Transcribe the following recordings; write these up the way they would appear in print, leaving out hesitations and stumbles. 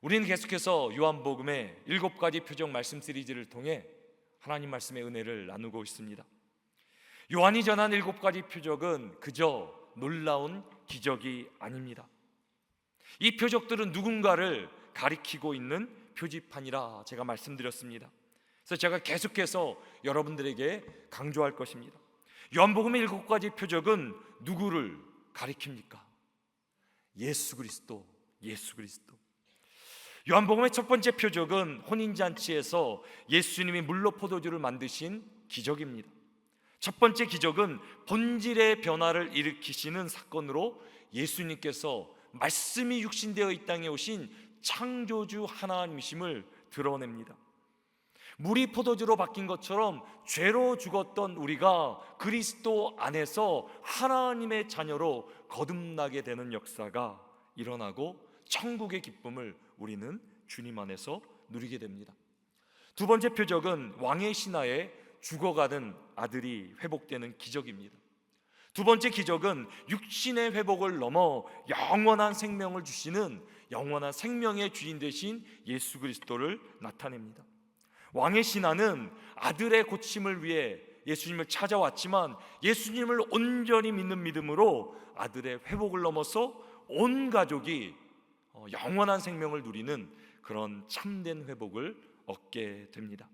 우리는 계속해서 요한복음의 7가지 표적 말씀 시리즈를 통해 하나님 말씀의 은혜를 나누고 있습니다. 요한이 전한 7가지 표적은 그저 놀라운 기적이 아닙니다. 이 표적들은 누군가를 가리키고 있는 표지판이라 제가 말씀드렸습니다. 그래서 제가 계속해서 여러분들에게 강조할 것입니다. 요한복음의 7가지 표적은 누구를 가리킵니까? 예수 그리스도, 예수 그리스도. 요한복음의 첫 번째 표적은 혼인잔치에서 예수님이 물로 포도주를 만드신 기적입니다. 첫 번째 기적은 본질의 변화를 일으키시는 사건으로 예수님께서 말씀이 육신되어 이 땅에 오신 창조주 하나님이심을 드러냅니다. 물이 포도주로 바뀐 것처럼 죄로 죽었던 우리가 그리스도 안에서 하나님의 자녀로 거듭나게 되는 역사가 일어나고 천국의 기쁨을 우리는 주님 안에서 누리게 됩니다. 두 번째 표적은 왕의 신하에 죽어가는 아들이 회복되는 기적입니다. 두 번째 기적은 육신의 회복을 넘어 영원한 생명을 주시는 영원한 생명의 주인 되신 예수 그리스도를 나타냅니다. 왕의 신하는 아들의 고침을 위해 예수님을 찾아왔지만 예수님을 온전히 믿는 믿음으로 아들의 회복을 넘어서 온 가족이 영원한 생명을 누리는 그런 참된 회복을 얻게 됩니다.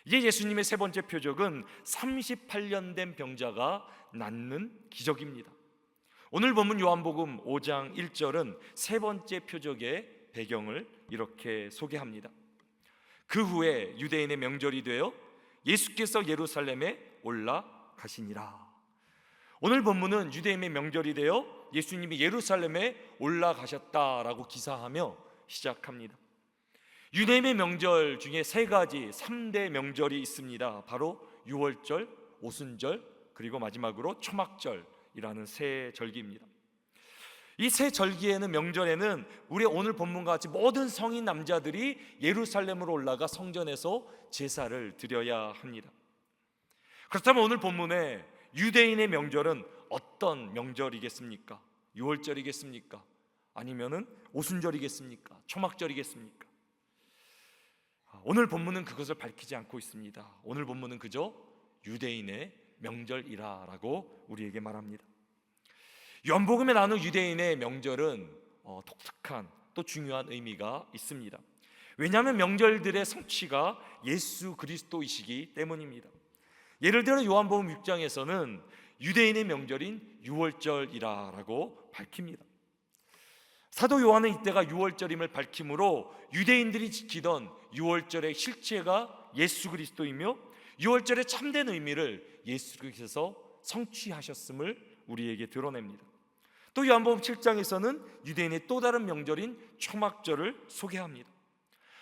이제 예수님의 세 번째 표적은 38년 된 병자가 낫는 기적입니다. 오늘 본문 요한복음 5장 1절은 세 번째 표적의 배경을 이렇게 소개합니다. 그 후에 유대인의 명절이 되어 예수께서 예루살렘에 올라가시니라. 오늘 본문은 유대인의 명절이 되어 예수님이 예루살렘에 올라가셨다라고 기사하며 시작합니다. 유대인의 명절 중에 세 가지 3대 명절이 있습니다. 바로 유월절, 오순절, 그리고 마지막으로 초막절이라는 세 절기입니다. 이 세 절기에는, 명절에는 우리 오늘 본문과 같이 모든 성인 남자들이 예루살렘으로 올라가 성전에서 제사를 드려야 합니다. 그렇다면 오늘 본문에 유대인의 명절은 어떤 명절이겠습니까? 유월절이겠습니까? 아니면은 오순절이겠습니까? 초막절이겠습니까? 오늘 본문은 그것을 밝히지 않고 있습니다. 오늘 본문은 그저 유대인의 명절이라고 우리에게 말합니다. 요한복음에 나오는 유대인의 명절은 독특한 또 중요한 의미가 있습니다. 왜냐하면 명절들의 성취가 예수 그리스도이시기 때문입니다. 예를 들어 요한복음 6장에서는 유대인의 명절인 유월절이라고 밝힙니다. 사도 요한은 이때가 유월절임을 밝힘으로 유대인들이 지키던 유월절의 실체가 예수 그리스도이며 유월절의 참된 의미를 예수께서 성취하셨음을 우리에게 드러냅니다. 또 요한복음 7장에서는 유대인의 또 다른 명절인 초막절을 소개합니다.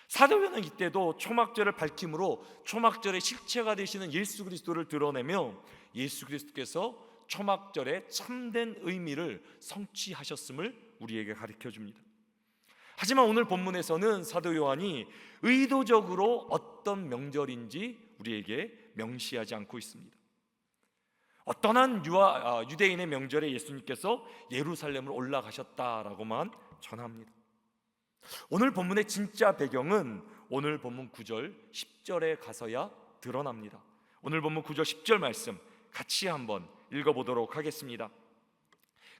사도 요한은 이때도 초막절을 밝힘으로 초막절의 실체가 되시는 예수 그리스도를 드러내며 예수 그리스도께서 초막절의 참된 의미를 성취하셨음을 우리에게 가르쳐 줍니다. 하지만 오늘 본문에서는 사도 요한이 의도적으로 어떤 명절인지 우리에게 명시하지 않고 있습니다. 어떤 한 유대인의 명절에 예수님께서 예루살렘으로 올라가셨다라고만 전합니다. 오늘 본문의 진짜 배경은 오늘 본문 9절 10절에 가서야 드러납니다. 오늘 본문 9절 10절 말씀 같이 한번 읽어보도록 하겠습니다.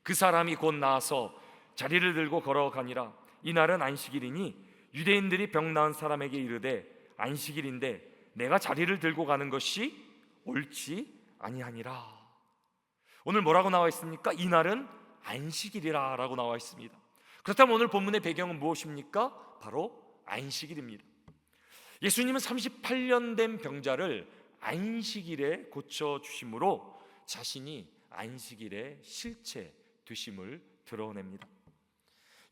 그 사람이 곧 나아서 자리를 들고 걸어가니라. 이날은 안식일이니 유대인들이 병 나은 사람에게 이르되 안식일인데 내가 자리를 들고 가는 것이 옳지 아니하니라. 오늘 뭐라고 나와 있습니까? 이날은 안식일이라 라고 나와 있습니다. 그렇다면 오늘 본문의 배경은 무엇입니까? 바로 안식일입니다. 예수님은 38년 된 병자를 안식일에 고쳐주심으로 자신이 안식일의 실체 되심을 드러냅니다.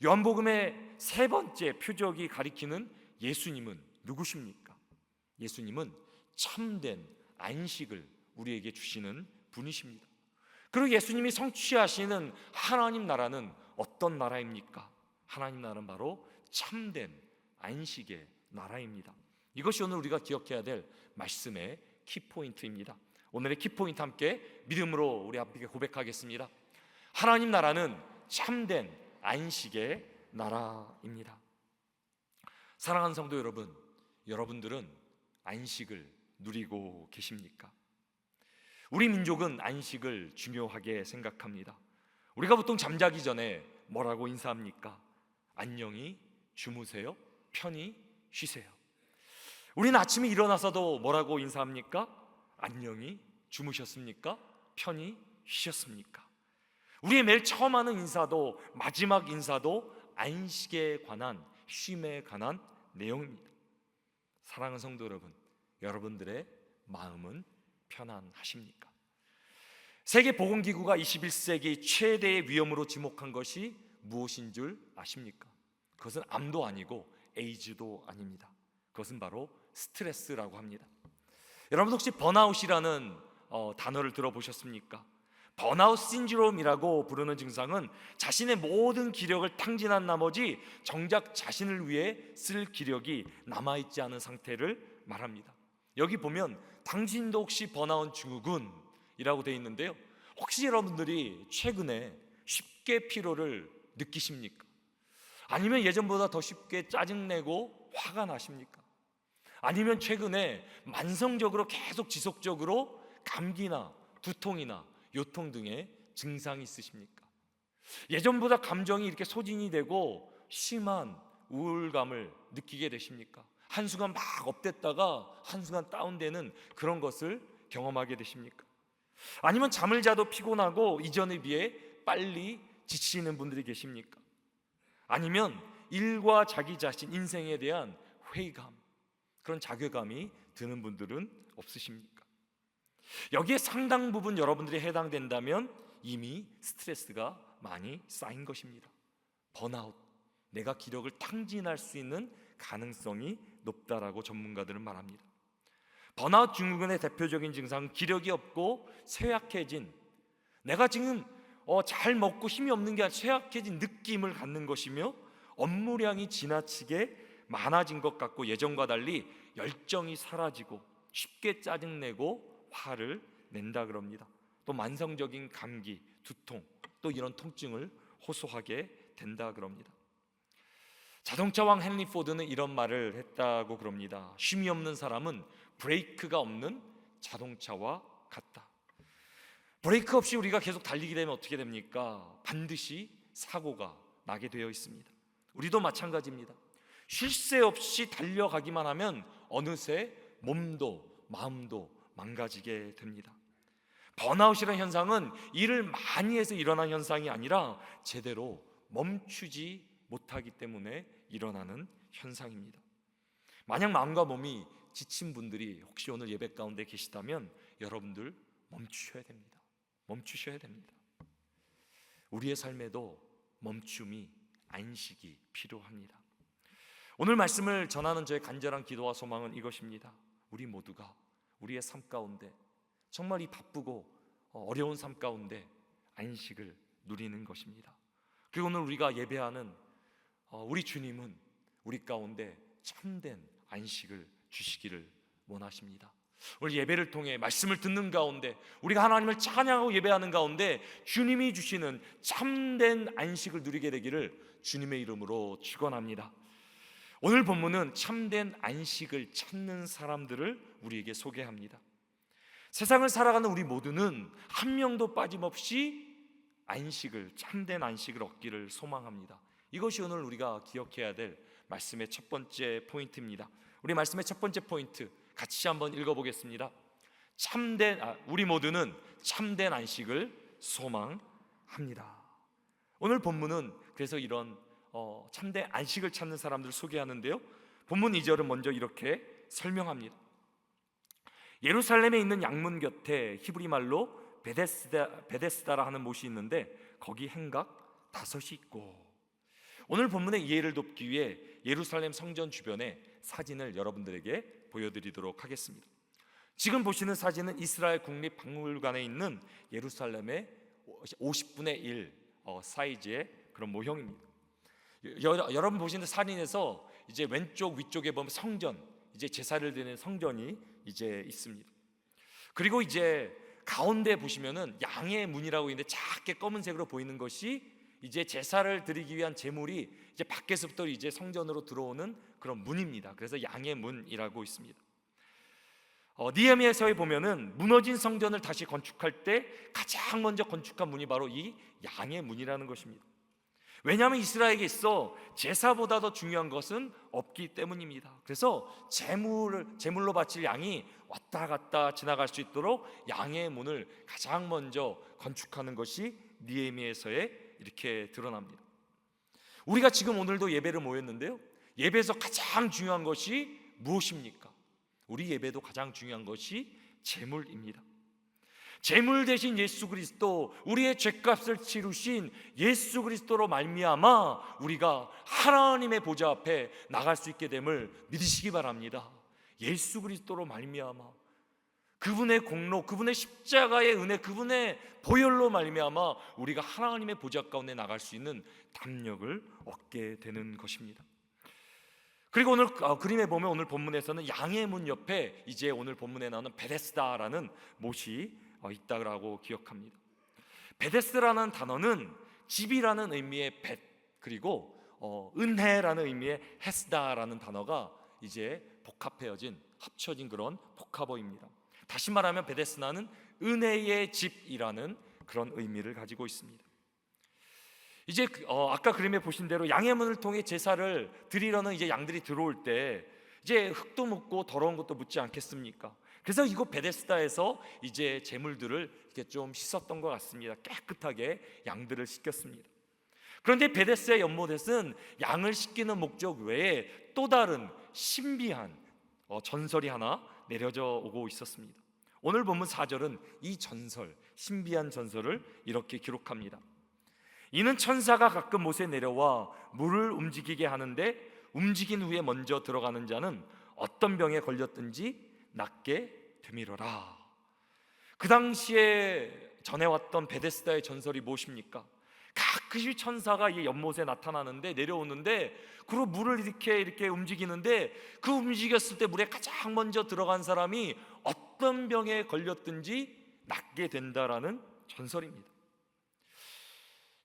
요한복음의 세 번째 표적이 가리키는 예수님은 누구십니까? 예수님은 참된 안식을 우리에게 주시는 분이십니다. 그리고 예수님이 성취하시는 하나님 나라는 어떤 나라입니까? 하나님 나라는 바로 참된 안식의 나라입니다. 이것이 오늘 우리가 기억해야 될 말씀의 키포인트입니다. 오늘의 키포인트 함께 믿음으로 우리 앞에 고백하겠습니다. 하나님 나라는 참된 안식의 나라입니다. 사랑하는 성도 여러분, 여러분들은 안식을 누리고 계십니까? 우리 민족은 안식을 중요하게 생각합니다. 우리가 보통 잠자기 전에 뭐라고 인사합니까? 안녕히 주무세요, 편히 쉬세요. 우리는 아침에 일어나서도 뭐라고 인사합니까? 안녕히 주무셨습니까? 편히 쉬셨습니까? 우리의 매일 처음 하는 인사도 마지막 인사도 안식에 관한, 쉼에 관한 내용입니다. 사랑하는 성도 여러분, 여러분들의 마음은 편안하십니까? 세계보건기구가 21세기 최대의 위험으로 지목한 것이 무엇인 줄 아십니까? 그것은 암도 아니고 에이즈도 아닙니다. 그것은 바로 스트레스라고 합니다. 여러분 혹시 번아웃이라는 단어를 들어보셨습니까? 번아웃 신드롬이라고 부르는 증상은 자신의 모든 기력을 탕진한 나머지 정작 자신을 위해 쓸 기력이 남아있지 않은 상태를 말합니다. 여기 보면 당신도 혹시 번아웃 증후군이라고 되어 있는데요, 혹시 여러분들이 최근에 쉽게 피로를 느끼십니까? 아니면 예전보다 더 쉽게 짜증내고 화가 나십니까? 아니면 최근에 만성적으로 계속 지속적으로 감기나 두통이나 요통 등의 증상이 있으십니까? 예전보다 감정이 이렇게 소진이 되고 심한 우울감을 느끼게 되십니까? 한순간 막 업됐다가 한순간 다운되는 그런 것을 경험하게 되십니까? 아니면 잠을 자도 피곤하고 이전에 비해 빨리 지치는 분들이 계십니까? 아니면 일과 자기 자신, 인생에 대한 회의감, 그런 자괴감이 드는 분들은 없으십니까? 여기에 상당 부분 여러분들이 해당된다면 이미 스트레스가 많이 쌓인 것입니다. 번아웃, 내가 기력을 탕진할 수 있는 가능성이 높다라고 전문가들은 말합니다. 번아웃 증후군의 대표적인 증상은 기력이 없고 쇠약해진, 내가 지금 잘 먹고 힘이 없는 게 아니라 쇠약해진 느낌을 갖는 것이며, 업무량이 지나치게 많아진 것 같고 예전과 달리 열정이 사라지고 쉽게 짜증내고 화를 낸다 그럽니다. 또 만성적인 감기, 두통, 또 이런 통증을 호소하게 된다 그럽니다. 자동차왕 헨리 포드는 이런 말을 했다고 그럽니다. 쉼이 없는 사람은 브레이크가 없는 자동차와 같다. 브레이크 없이 우리가 계속 달리게 되면 어떻게 됩니까? 반드시 사고가 나게 되어 있습니다. 우리도 마찬가지입니다. 쉴 새 없이 달려가기만 하면 어느새 몸도 마음도 망가지게 됩니다. 번아웃이라는 현상은 일을 많이 해서 일어난 현상이 아니라 제대로 멈추지 못하기 때문에 일어나는 현상입니다. 만약 마음과 몸이 지친 분들이 혹시 오늘 예배 가운데 계시다면 여러분들 멈추셔야 됩니다. 멈추셔야 됩니다. 우리의 삶에도 멈춤이, 안식이 필요합니다. 오늘 말씀을 전하는 저의 간절한 기도와 소망은 이것입니다. 우리 모두가 우리의 삶 가운데, 정말 이 바쁘고 어려운 삶 가운데 안식을 누리는 것입니다. 그리고 오늘 우리가 예배하는 우리 주님은 우리 가운데 참된 안식을 주시기를 원하십니다. 오늘 예배를 통해 말씀을 듣는 가운데, 우리가 하나님을 찬양하고 예배하는 가운데 주님이 주시는 참된 안식을 누리게 되기를 주님의 이름으로 축원합니다. 오늘 본문은 참된 안식을 찾는 사람들을 우리에게 소개합니다. 세상을 살아가는 우리 모두는 한 명도 빠짐없이 안식을, 참된 안식을 얻기를 소망합니다. 이것이 오늘 우리가 기억해야 될 말씀의 첫 번째 포인트입니다. 우리 말씀의 첫 번째 포인트 같이 한번 읽어보겠습니다. 우리 모두는 참된 안식을 소망합니다. 오늘 본문은 그래서 이런 참된 안식을 찾는 사람들을 소개하는데요, 본문 2절은 먼저 이렇게 설명합니다. 예루살렘에 있는 양문 곁에 히브리 말로 베데스다라 하는 못이 있는데 거기 행각 5이 있고. 오늘 본문의 이해를 돕기 위해 예루살렘 성전 주변의 사진을 여러분들에게 보여드리도록 하겠습니다. 지금 보시는 사진은 이스라엘 국립박물관에 있는 예루살렘의 50분의 1 사이즈의 그런 모형입니다. 여러분 보시는 사진에서 이제 왼쪽 위쪽에 보면 성전, 이제 제사를 드리는 성전이 이제 있습니다. 그리고 이제 가운데 보시면은 양의 문이라고 있는데 작게 검은색으로 보이는 것이 이제 제사를 드리기 위한 제물이 이제 밖에서부터 이제 성전으로 들어오는 그런 문입니다. 그래서 양의 문이라고 있습니다. 느헤미야서에 보면은 무너진 성전을 다시 건축할 때 가장 먼저 건축한 문이 바로 이 양의 문이라는 것입니다. 왜냐하면 이스라엘에게 있어 제사보다 더 중요한 것은 없기 때문입니다. 그래서 제물로 바칠 양이 왔다 갔다 지나갈 수 있도록 양의 문을 가장 먼저 건축하는 것이 느헤미야서에 이렇게 드러납니다. 우리가 지금 오늘도 예배를 모였는데요, 예배에서 가장 중요한 것이 무엇입니까? 우리 예배도 가장 중요한 것이 제물입니다. 제물 대신 예수 그리스도, 우리의 죄값을 치르신 예수 그리스도로 말미암아 우리가 하나님의 보좌 앞에 나갈 수 있게 됨을 믿으시기 바랍니다. 예수 그리스도로 말미암아 그분의 공로, 그분의 십자가의 은혜, 그분의 보혈로 말미암아 우리가 하나님의 보좌 가운데 나갈 수 있는 담력을 얻게 되는 것입니다. 그리고 오늘 그림에 보면 오늘 본문에서는 양의 문 옆에 이제 오늘 본문에 나오는 베데스다라는 못이 있다고 기억합니다. 베데스다라는 단어는 집이라는 의미의 벳, 그리고 은혜라는 의미의 헤스다라는 단어가 이제 합쳐진 그런 복합어입니다. 다시 말하면 베데스다는 은혜의 집이라는 그런 의미를 가지고 있습니다. 이제 아까 그림에 보신 대로 양의 문을 통해 제사를 드리려는 이제 양들이 들어올 때 이제 흙도 묻고 더러운 것도 묻지 않겠습니까? 그래서 이곳 베데스다에서 이제 제물들을 이렇게 좀 씻었던 것 같습니다. 깨끗하게 양들을 씻겼습니다. 그런데 베데스다의 연못에는 양을 씻기는 목적 외에 또 다른 신비한 전설이 하나 내려져 오고 있었습니다. 오늘 본문 4절은 이 신비한 전설을 이렇게 기록합니다. 이는 천사가 가끔 못에 내려와 물을 움직이게 하는데 움직인 후에 먼저 들어가는 자는 어떤 병에 걸렸든지 낫게 되밀어라. 그 당시에 전해왔던 베데스다의 전설이 무엇입니까? 가끔씩 천사가 이 연못에 나타나는데 내려오는데 그리고 물을 이렇게 움직이는데 그 움직였을 때 물에 가장 먼저 들어간 사람이 어떤 병에 걸렸든지 낫게 된다라는 전설입니다.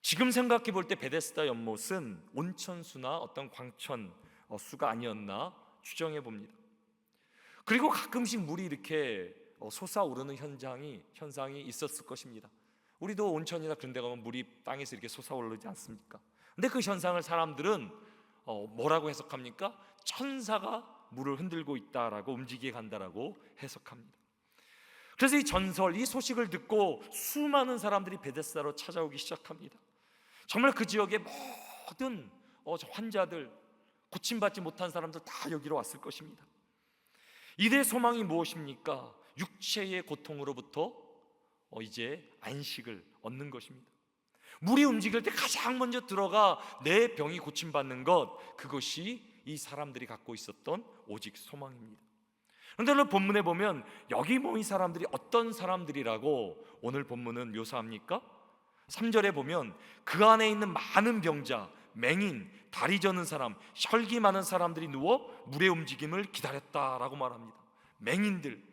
지금 생각해 볼 때 베데스다 연못은 온천수나 어떤 광천수가 아니었나 추정해 봅니다. 그리고 가끔씩 물이 이렇게 솟아오르는 현상이 있었을 것입니다. 우리도 온천이나 그런 데 가면 물이 땅에서 이렇게 솟아오르지 않습니까? 근데 그 현상을 사람들은 뭐라고 해석합니까? 천사가 물을 흔들고 있다라고, 움직이게 간다라고 해석합니다. 그래서 이 전설, 이 소식을 듣고 수많은 사람들이 베데스다로 찾아오기 시작합니다. 정말 그 지역의 모든 환자들, 고침받지 못한 사람들 다 여기로 왔을 것입니다. 이들의 소망이 무엇입니까? 육체의 고통으로부터 이제 안식을 얻는 것입니다. 물이 움직일 때 가장 먼저 들어가 내 병이 고침받는 것, 그것이 이 사람들이 갖고 있었던 오직 소망입니다. 그런데 오늘 본문에 보면 여기 모인 사람들이 어떤 사람들이라고 오늘 본문은 묘사합니까? 3절에 보면 그 안에 있는 많은 병자, 맹인, 다리 저는 사람, 혈기 많은 사람들이 누워 물의 움직임을 기다렸다라고 말합니다. 맹인들,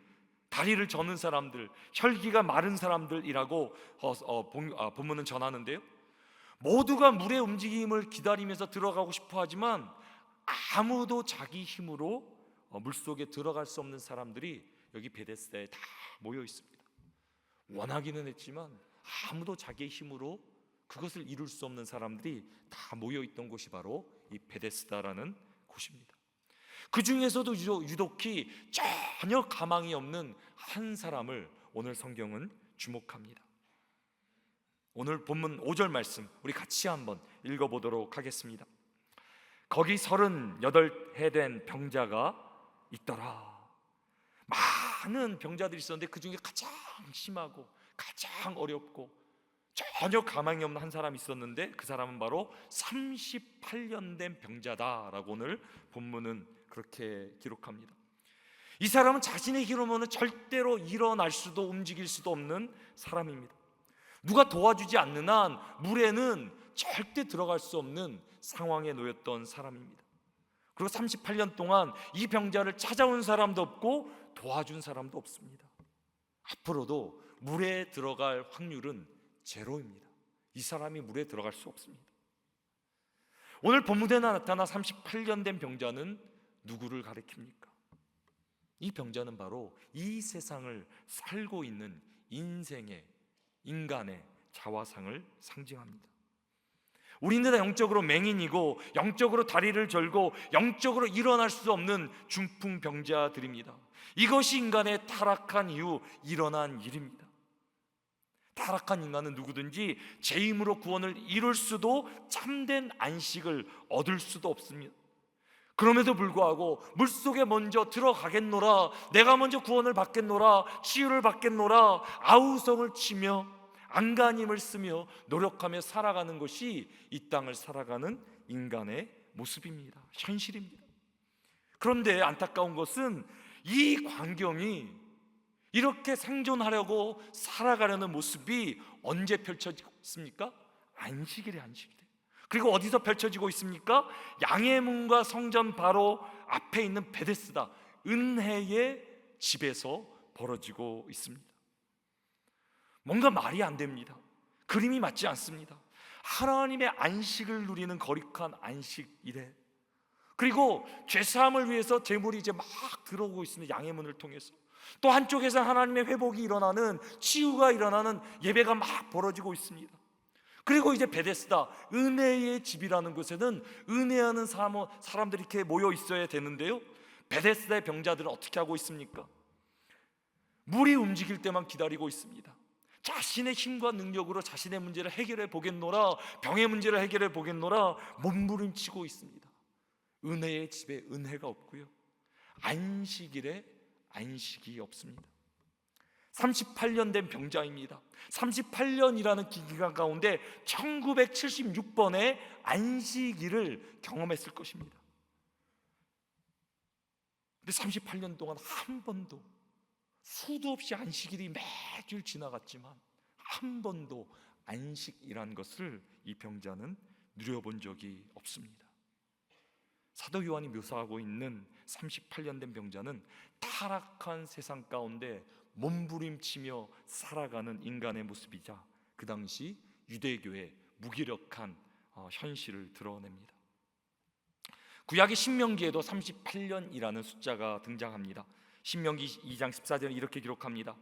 다리를 저는 사람들, 혈기가 마른 사람들이라고 본문은 전하는데요, 모두가 물의 움직임을 기다리면서 들어가고 싶어 하지만 아무도 자기 힘으로 물속에 들어갈 수 없는 사람들이 여기 베데스다에 다 모여 있습니다. 원하기는 했지만 아무도 자기의 힘으로 그것을 이룰 수 없는 사람들이 다 모여 있던 곳이 바로 이 베데스다라는 곳입니다. 그 중에서도 유독히 전혀 가망이 없는 한 사람을 오늘 성경은 주목합니다. 오늘 본문 5절 말씀 우리 같이 한번 읽어보도록 하겠습니다. 거기 38해 된 병자가 있더라. 많은 병자들이 있었는데 그 중에 가장 심하고 가장 어렵고 전혀 가망이 없는 한 사람이 있었는데 그 사람은 바로 38년 된 병자다라고 오늘 본문은 그렇게 기록합니다. 이 사람은 자신의 힘으로는 절대로 일어날 수도 움직일 수도 없는 사람입니다. 누가 도와주지 않는 한 물에는 절대 들어갈 수 없는 상황에 놓였던 사람입니다. 그리고 38년 동안 이 병자를 찾아온 사람도 없고 도와준 사람도 없습니다. 앞으로도 물에 들어갈 확률은 제로입니다. 이 사람이 물에 들어갈 수 없습니다. 오늘 본문에 나타나 38년 된 병자는 누구를 가리킵니까? 이 병자는 바로 이 세상을 살고 있는 인간의 자화상을 상징합니다. 우리는 영적으로 맹인이고 영적으로 다리를 절고 영적으로 일어날 수 없는 중풍병자들입니다. 이것이 인간의 타락한 이후 일어난 일입니다. 타락한 인간은 누구든지 제 힘으로 구원을 이룰 수도 참된 안식을 얻을 수도 없습니다. 그럼에도 불구하고 물속에 먼저 들어가겠노라, 내가 먼저 구원을 받겠노라, 치유를 받겠노라 아우성을 치며 안간힘을 쓰며 노력하며 살아가는 것이 이 땅을 살아가는 인간의 모습입니다. 현실입니다. 그런데 안타까운 것은 이 광경이 이렇게 생존하려고 살아가려는 모습이 언제 펼쳐지고 있습니까? 안식일에 안식일에. 그리고 어디서 펼쳐지고 있습니까? 양의 문과 성전 바로 앞에 있는 베데스다 은혜의 집에서 벌어지고 있습니다. 뭔가 말이 안 됩니다. 그림이 맞지 않습니다. 하나님의 안식을 누리는 거룩한 안식일에, 그리고 죄사함을 위해서 제물이 이제 막 들어오고 있습니다. 양의 문을 통해서. 또 한쪽에서 하나님의 회복이 일어나는, 치유가 일어나는 예배가 막 벌어지고 있습니다. 그리고 이제 베데스다 은혜의 집이라는 곳에는 은혜하는 사람들이 이렇게 모여 있어야 되는데요, 베데스다의 병자들은 어떻게 하고 있습니까? 물이 움직일 때만 기다리고 있습니다. 자신의 힘과 능력으로 자신의 문제를 해결해 보겠노라, 병의 문제를 해결해 보겠노라 몸부림치고 있습니다. 은혜의 집에 은혜가 없고요, 안식일에 안식이 없습니다. 38년 된 병자입니다. 38년이라는 기간 가운데 1976번의 안식일을 경험했을 것입니다. 근데 38년 동안 한 번도, 수도 없이 안식일이 매주 지나갔지만 한 번도 안식이란 것을 이 병자는 누려본 적이 없습니다. 사도 요한이 묘사하고 있는 38년 된 병자는 타락한 세상 가운데 몸부림치며 살아가는 인간의 모습이자 그 당시 유대교의 무기력한 현실을 드러냅니다. 구약의 신명기에도 38년이라는 숫자가 등장합니다. 신명기 2장 14절에 이렇게 기록합니다.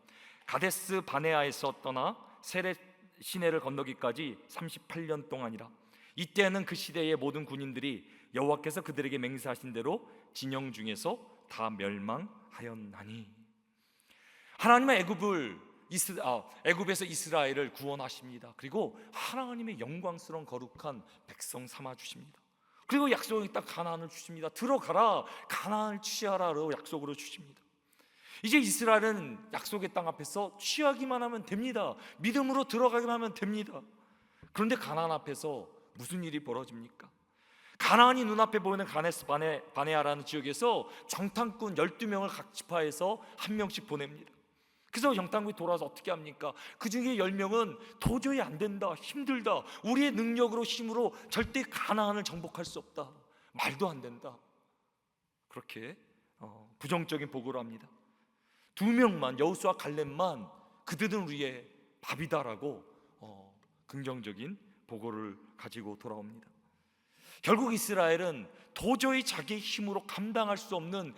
가데스 바네아에서 떠나 세렛 시내를 건너기까지 38년 동안이라. 이때는 그 시대의 모든 군인들이 여호와께서 그들에게 맹세하신 대로 진영 중에서 다 멸망하였나니. 하나님은 애굽에서 이스라엘을 구원하십니다. 그리고 하나님의 영광스러운 거룩한 백성 삼아 주십니다. 그리고 약속의 땅 가나안을 주십니다. 들어가라, 가나안을 취하라로 약속으로 주십니다. 이제 이스라엘은 약속의 땅 앞에서 취하기만 하면 됩니다. 믿음으로 들어가기만 하면 됩니다. 그런데 가나안 앞에서 무슨 일이 벌어집니까? 가나안이 눈앞에 보이는 가데스 바네아라는 지역에서 정탐꾼 12명을 각 지파에서 한 명씩 보냅니다. 그래서 정탐꾼이 돌아와서 어떻게 합니까? 그 중에 10명은 도저히 안 된다, 힘들다, 우리의 능력으로 힘으로 절대 가나안을 정복할 수 없다, 말도 안 된다, 그렇게 부정적인 보고를 합니다. 2명만, 여호수아 갈렙만 그들은 우리의 밥이다라고 긍정적인 보고를 가지고 돌아옵니다. 결국 이스라엘은 도저히 자기의 힘으로 감당할 수 없는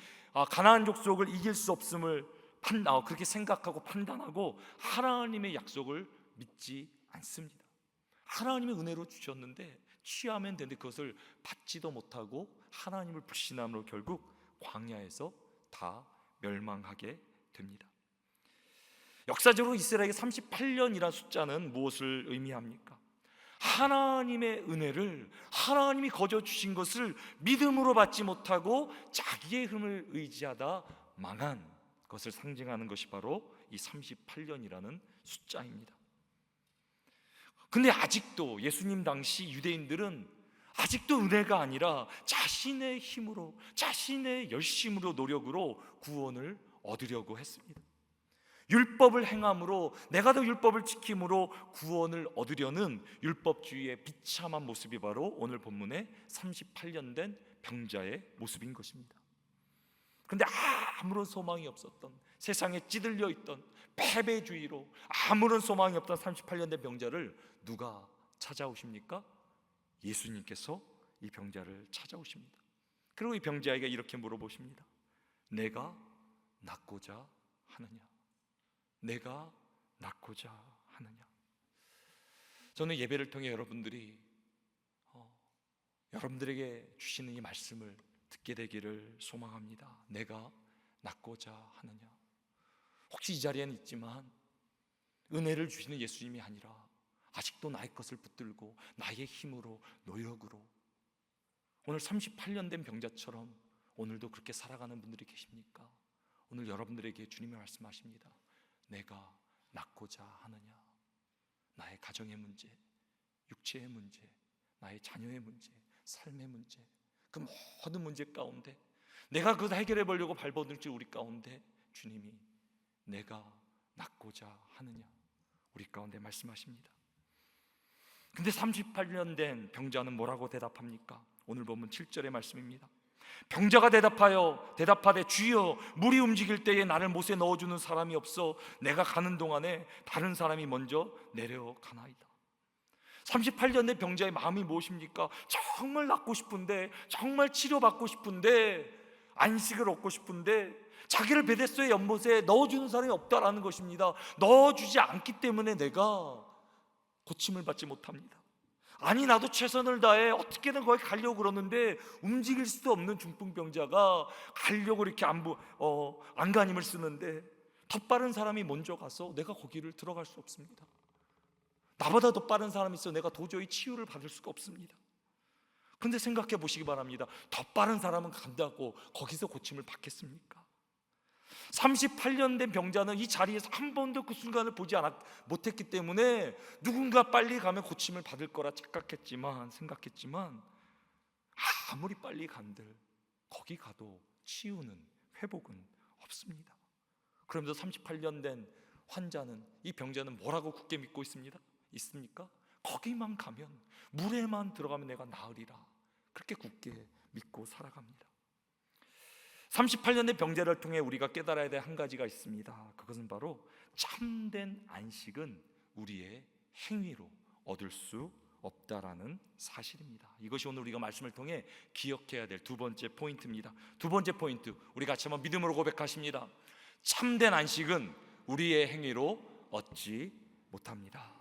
가나안 족속을 이길 수 없음을 그렇게 생각하고 판단하고 하나님의 약속을 믿지 않습니다. 하나님의 은혜로 주셨는데 취하면 되는데 그것을 받지도 못하고 하나님을 불신함으로 결국 광야에서 다 멸망하게 됩니다. 역사적으로 이스라엘의 38년이라는 숫자는 무엇을 의미합니까? 하나님의 은혜를, 하나님이 거저 주신 것을 믿음으로 받지 못하고 자기의 힘을 의지하다 망한 것을 상징하는 것이 바로 이 38년이라는 숫자입니다. 근데 아직도 예수님 당시 유대인들은 아직도 은혜가 아니라 자신의 힘으로, 자신의 열심으로, 노력으로 구원을 얻으려고 했습니다. 율법을 행함으로, 내가 더 율법을 지킴으로 구원을 얻으려는 율법주의의 비참한 모습이 바로 오늘 본문의 38년 된 병자의 모습인 것입니다. 그런데 아무런 소망이 없었던, 세상에 찌들려 있던 패배주의로 아무런 소망이 없던 38년 된 병자를 누가 찾아오십니까? 예수님께서 이 병자를 찾아오십니다. 그리고 이 병자에게 이렇게 물어보십니다. 내가 낫고자 하느냐? 내가 낫고자 하느냐? 저는 예배를 통해 여러분들에게 주시는 이 말씀을 듣게 되기를 소망합니다. 내가 낫고자 하느냐? 혹시 이 자리에는 있지만 은혜를 주시는 예수님이 아니라 아직도 나의 것을 붙들고 나의 힘으로, 노력으로 오늘 38년 된 병자처럼 오늘도 그렇게 살아가는 분들이 계십니까? 오늘 여러분들에게 주님이 말씀하십니다. 내가 낫고자 하느냐? 나의 가정의 문제, 육체의 문제, 나의 자녀의 문제, 삶의 문제, 그 모든 문제 가운데 내가 그것을 해결해 보려고 발버둥칠 우리 가운데 주님이 내가 낫고자 하느냐? 우리 가운데 말씀하십니다. 근데 38년 된 병자는 뭐라고 대답합니까? 오늘 보면 7절의 말씀입니다. 병자가 대답하되 주여, 물이 움직일 때에 나를 못에 넣어주는 사람이 없어 내가 가는 동안에 다른 사람이 먼저 내려가나이다. 38년 된 병자의 마음이 무엇입니까? 정말 낫고 싶은데, 정말 치료받고 싶은데, 안식을 얻고 싶은데 자기를 베데스다의 연못에 넣어주는 사람이 없다라는 것입니다. 넣어주지 않기 때문에 내가 고침을 받지 못합니다. 아니, 나도 최선을 다해 어떻게든 거기 가려고 그러는데 움직일 수 없는 중풍병자가 가려고 이렇게 안간힘을 쓰는데 더 빠른 사람이 먼저 가서 내가 거기를 들어갈 수 없습니다. 나보다 더 빠른 사람이 있어 내가 도저히 치유를 받을 수가 없습니다. 그런데 생각해 보시기 바랍니다. 더 빠른 사람은 간다고 거기서 고침을 받겠습니까? 38년 된 병자는 이 자리에서 한 번도 그 순간을 보지 못했기 때문에 누군가 빨리 가면 고침을 받을 거라 생각했지만 아무리 빨리 간들 거기 가도 치유는, 회복은 없습니다. 그러면서 38년 된 환자는, 이 병자는 뭐라고 굳게 믿고 있습니까? 거기만 가면, 물에만 들어가면 내가 나으리라, 그렇게 굳게 믿고 살아갑니다. 38년 된 병자를 통해 우리가 깨달아야 될 한 가지가 있습니다. 그것은 바로 참된 안식은 우리의 행위로 얻을 수 없다라는 사실입니다. 이것이 오늘 우리가 말씀을 통해 기억해야 될 두 번째 포인트입니다. 두 번째 포인트, 우리 같이 한번 믿음으로 고백하십니다. 참된 안식은 우리의 행위로 얻지 못합니다.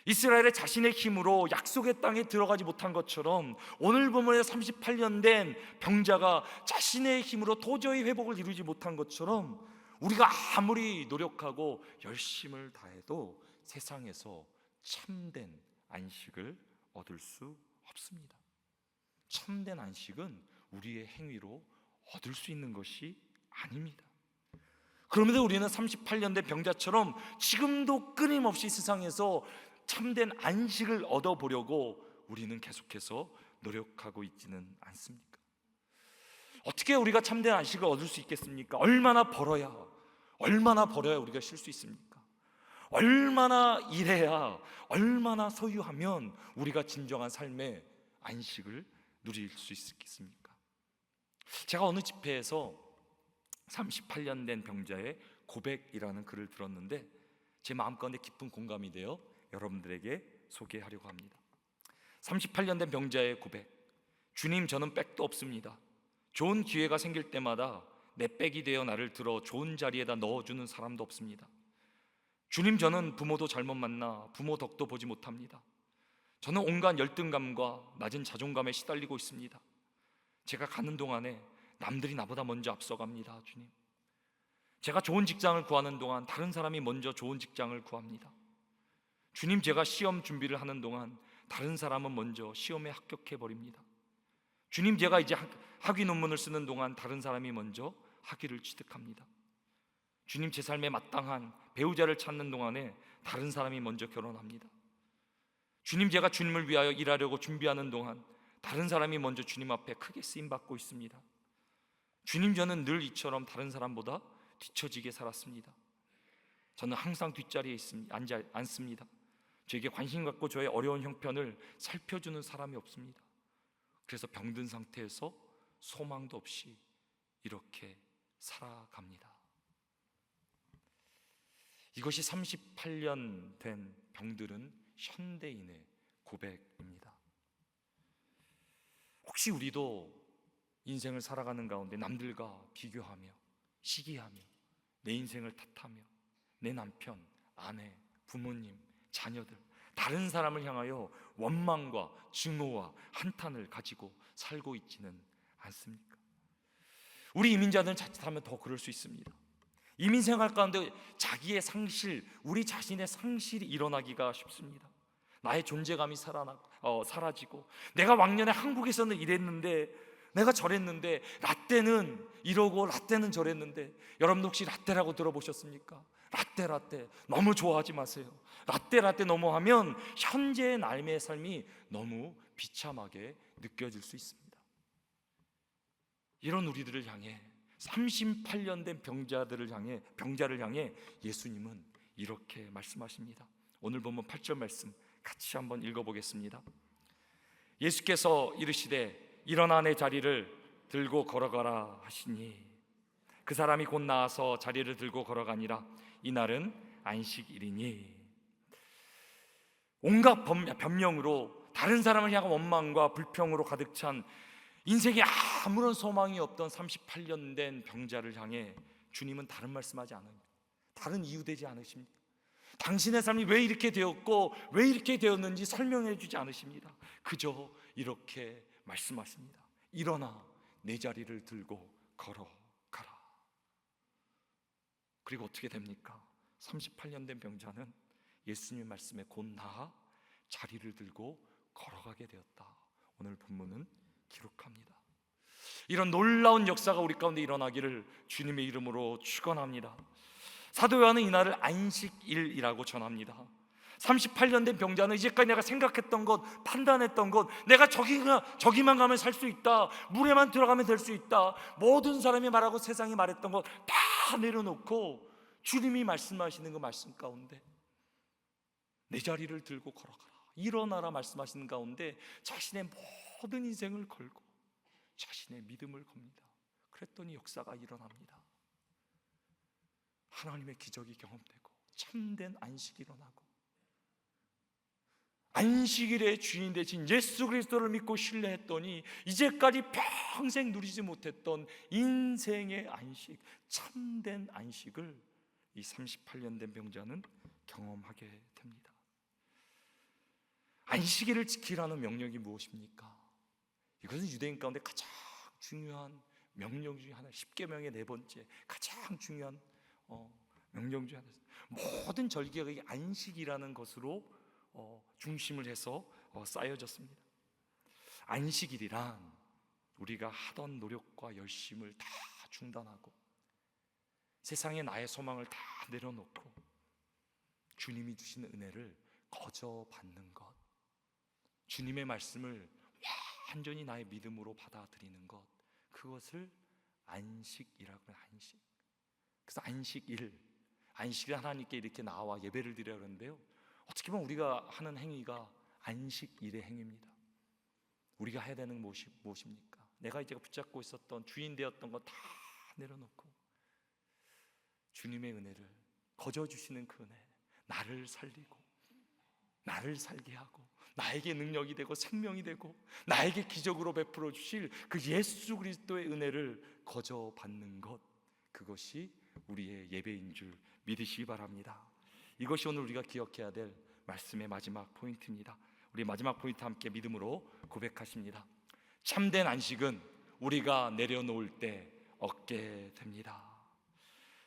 이스라엘의 자신의 힘으로 약속의 땅에 들어가지 못한 것처럼 오늘 본문에 38년 된 병자가 자신의 힘으로 도저히 회복을 이루지 못한 것처럼 우리가 아무리 노력하고 열심을 다해도 세상에서 참된 안식을 얻을 수 없습니다. 참된 안식은 우리의 행위로 얻을 수 있는 것이 아닙니다. 그런데 우리는 38년 된 병자처럼 지금도 끊임없이 세상에서 참된 안식을 얻어보려고 우리는 계속해서 노력하고 있지는 않습니까? 어떻게 우리가 참된 안식을 얻을 수 있겠습니까? 얼마나 벌어야 우리가 쉴 수 있습니까? 얼마나 일해야, 얼마나 소유하면 우리가 진정한 삶의 안식을 누릴 수 있겠습니까? 제가 어느 집회에서 38년 된 병자의 고백이라는 글을 들었는데 제 마음가운데 깊은 공감이 되어 여러분들에게 소개하려고 합니다. 38년 된 병자의 고백. 주님, 저는 백도 없습니다. 좋은 기회가 생길 때마다 내 백이 되어 나를 들어 좋은 자리에다 넣어주는 사람도 없습니다. 주님, 저는 부모도 잘못 만나 부모 덕도 보지 못합니다. 저는 온갖 열등감과 낮은 자존감에 시달리고 있습니다. 제가 가는 동안에 남들이 나보다 먼저 앞서갑니다. 주님, 제가 좋은 직장을 구하는 동안 다른 사람이 먼저 좋은 직장을 구합니다. 주님, 제가 시험 준비를 하는 동안 다른 사람은 먼저 시험에 합격해버립니다. 주님, 제가 이제 학위 논문을 쓰는 동안 다른 사람이 먼저 학위를 취득합니다. 주님, 제 삶에 마땅한 배우자를 찾는 동안에 다른 사람이 먼저 결혼합니다. 주님, 제가 주님을 위하여 일하려고 준비하는 동안 다른 사람이 먼저 주님 앞에 크게 쓰임받고 있습니다. 주님, 저는 늘 이처럼 다른 사람보다 뒤처지게 살았습니다. 저는 항상 뒷자리에 앉습니다. 저에게 관심 갖고 저의 어려운 형편을 살펴주는 사람이 없습니다. 그래서 병든 상태에서 소망도 없이 이렇게 살아갑니다. 이것이 38년 된 병들은 현대인의 고백입니다. 혹시 우리도 인생을 살아가는 가운데 남들과 비교하며 시기하며 내 인생을 탓하며 내 남편, 아내, 부모님, 자녀들, 다른 사람을 향하여 원망과 증오와 한탄을 가지고 살고 있지는 않습니까? 우리 이민자들은 자칫하면 더 그럴 수 있습니다. 이민 생활 가운데 자기의 상실, 우리 자신의 상실이 일어나기가 쉽습니다. 나의 존재감이 사라지고, 내가 왕년에 한국에서는 이랬는데, 내가 저랬는데, 라떼는 이러고 라떼는 저랬는데, 여러분 혹시 라떼라고 들어보셨습니까? 라떼 너무 좋아하지 마세요. 라떼 너무 하면 현재의 삶의 삶이 너무 비참하게 느껴질 수 있습니다. 이런 우리들을 향해, 38년 된 병자를 향해 예수님은 이렇게 말씀하십니다. 오늘 보면 8절 말씀 같이 한번 읽어보겠습니다. 예수께서 이르시되 일어나 내 자리를 들고 걸어가라 하시니 그 사람이 곧 나아서 자리를 들고 걸어가니라. 이날은 안식일이니. 온갖 변명으로 다른 사람을 향한 원망과 불평으로 가득 찬 인생에 아무런 소망이 없던 38년 된 병자를 향해 주님은 다른 말씀하지 않습니다. 다른 이유 되지 않으십니다. 당신의 삶이 왜 이렇게 되었고 왜 이렇게 되었는지 설명해 주지 않으십니다. 그저 이렇게 말씀하십니다. 일어나 내 자리를 들고 걸어가라. 그리고 어떻게 됩니까? 38년 된 병자는 예수님의 말씀에 곧 나아 자리를 들고 걸어가게 되었다. 오늘 본문은 기록합니다. 이런 놀라운 역사가 우리 가운데 일어나기를 주님의 이름으로 축원합니다. 사도 요한은 이날을 안식일이라고 전합니다. 38년 된 병자는 이제까지 내가 생각했던 것, 판단했던 것, 내가 저기만 가면 살 수 있다, 물에만 들어가면 될 수 있다, 모든 사람이 말하고 세상이 말했던 것 다 내려놓고 주님이 말씀하시는 그 말씀 가운데 내 자리를 들고 걸어가라, 일어나라 말씀하시는 가운데 자신의 모든 인생을 걸고 자신의 믿음을 겁니다. 그랬더니 역사가 일어납니다. 하나님의 기적이 경험되고 참된 안식이 일어나고, 안식일의 주인 되신 예수 그리스도를 믿고 신뢰했더니 이제까지 평생 누리지 못했던 인생의 안식, 참된 안식을 이 38년 된 병자는 경험하게 됩니다. 안식일을 지키라는 명령이 무엇입니까? 이것은 유대인 가운데 가장 중요한 명령 중에 하나, 10계명의 네 번째 가장 중요한 명령 중에 하나입니다. 모든 절기가 이 안식이라는 것으로 중심을 해서 쌓여졌습니다. 안식일이란 우리가 하던 노력과 열심을 다 중단하고 세상에 나의 소망을 다 내려놓고 주님이 주시는 은혜를 거저 받는 것, 주님의 말씀을 완전히 나의 믿음으로 받아들이는 것, 그것을 안식이라고 해요. 안식. 그래서 안식일 하나님께 이렇게 나와 예배를 드려야 하는데요, 어떻게 보면 우리가 하는 행위가 안식일의 행위입니다. 우리가 해야 되는 무엇입니까? 내가 이제 붙잡고 있었던 주인 되었던 거 다 내려놓고 주님의 은혜를 거저 주시는 그 은혜, 나를 살리고 나를 살게 하고 나에게 능력이 되고 생명이 되고 나에게 기적으로 베풀어 주실 그 예수 그리스도의 은혜를 거저 받는 것, 그것이 우리의 예배인 줄 믿으시기 바랍니다. 이것이 오늘 우리가 기억해야 될 말씀의 마지막 포인트입니다. 우리 마지막 포인트 함께 믿음으로 고백하십니다. 참된 안식은 우리가 내려놓을 때 얻게 됩니다.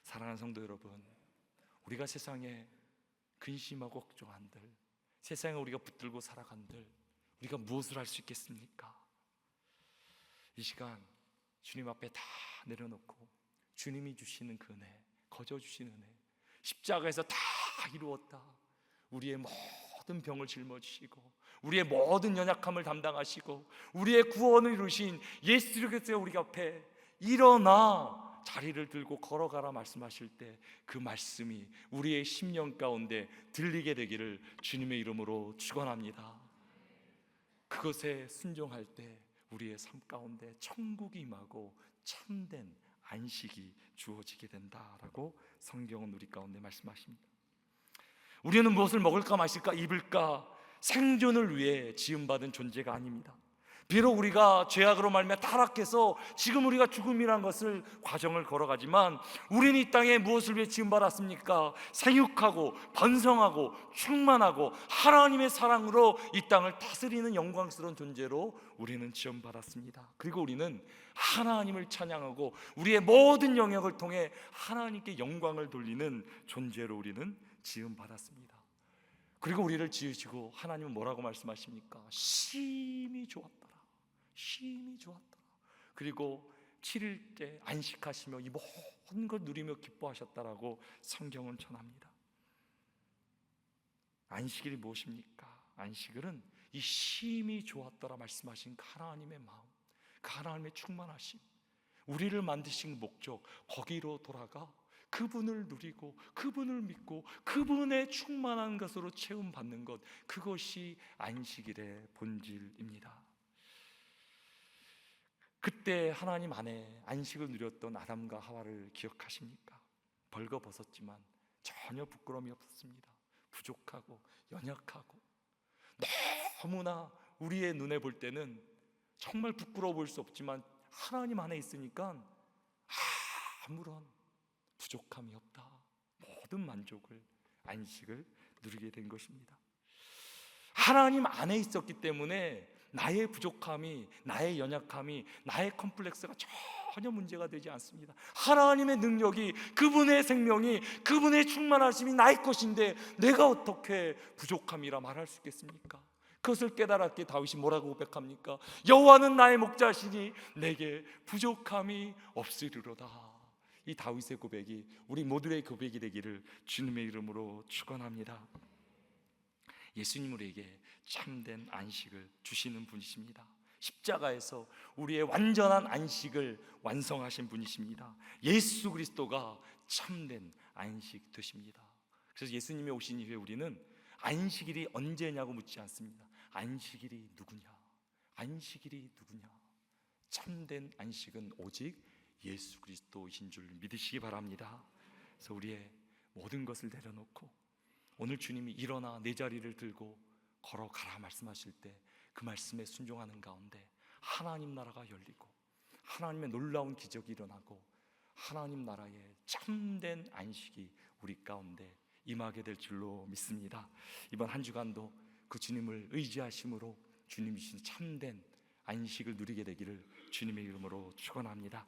사랑하는 성도 여러분, 우리가 세상에 근심하고 걱정한들, 세상에 우리가 붙들고 살아간들, 우리가 무엇을 할 수 있겠습니까? 이 시간 주님 앞에 다 내려놓고 주님이 주시는 그 은혜, 거저 주시는 은혜, 십자가에서 다 이루었다, 우리의 모든 병을 짊어지시고 우리의 모든 연약함을 담당하시고 우리의 구원을 이루신 예수 그리스도의 우리 앞에 일어나 자리를 들고 걸어가라 말씀하실 때 그 말씀이 우리의 심령 가운데 들리게 되기를 주님의 이름으로 축원합니다. 그것에 순종할 때 우리의 삶 가운데 천국이 임하고 참된 안식이 주어지게 된다라고 성경은 우리 가운데 말씀하십니다. 우리는 무엇을 먹을까 마실까 입을까 생존을 위해 지음받은 존재가 아닙니다. 비록 우리가 죄악으로 말미암아 타락해서 지금 우리가 죽음이라는 것을 과정을 걸어가지만 우리는 이 땅에 무엇을 위해 지음받았습니까? 생육하고 번성하고 충만하고 하나님의 사랑으로 이 땅을 다스리는 영광스러운 존재로 우리는 지음받았습니다. 그리고 우리는 하나님을 찬양하고 우리의 모든 영역을 통해 하나님께 영광을 돌리는 존재로 우리는 지음받았습니다. 그리고 우리를 지으시고 하나님은 뭐라고 말씀하십니까? 심히 좋았더라. 심히 좋았더라. 그리고 7일 때 안식하시며 이 모든 걸 누리며 기뻐하셨다라고 성경은 전합니다. 안식일이 무엇입니까? 안식일은 이 심히 좋았더라 말씀하신 그 하나님의 마음, 그 하나님의 충만하심, 우리를 만드신 목적, 거기로 돌아가 그분을 누리고 그분을 믿고 그분의 충만한 것으로 채움받는 것, 그것이 안식일의 본질입니다. 그때 하나님 안에 안식을 누렸던 아담과 하와를 기억하십니까? 벌거벗었지만 전혀 부끄러움이 없었습니다. 부족하고 연약하고 너무나 우리의 눈에 볼 때는 정말 부끄러워 보일 수 없지만 하나님 안에 있으니까 아무런 부족함이 없다. 모든 만족을, 안식을 누리게 된 것입니다. 하나님 안에 있었기 때문에 나의 부족함이, 나의 연약함이, 나의 컴플렉스가 전혀 문제가 되지 않습니다. 하나님의 능력이, 그분의 생명이, 그분의 충만하심이 나의 것인데 내가 어떻게 부족함이라 말할 수 있겠습니까? 그것을 깨달았기에 다윗이 뭐라고 고백합니까? 여호와는 나의 목자시니 내게 부족함이 없으리로다. 이 다윗의 고백이 우리 모두의 고백이 되기를 주님의 이름으로 축원합니다. 예수님 우리에게 참된 안식을 주시는 분이십니다. 십자가에서 우리의 완전한 안식을 완성하신 분이십니다. 예수 그리스도가 참된 안식 되십니다. 그래서 예수님이 오신 이후에 우리는 안식일이 언제냐고 묻지 않습니다. 안식일이 누구냐? 안식일이 누구냐? 참된 안식은 오직 예수 그리스도이신 줄 믿으시기 바랍니다. 그래서 우리의 모든 것을 내려놓고 오늘 주님이 일어나 내 자리를 들고 걸어가라 말씀하실 때 그 말씀에 순종하는 가운데 하나님 나라가 열리고 하나님의 놀라운 기적이 일어나고 하나님 나라의 참된 안식이 우리 가운데 임하게 될 줄로 믿습니다. 이번 한 주간도 그 주님을 의지하심으로 주님이신 참된 안식을 누리게 되기를 주님의 이름으로 축원합니다.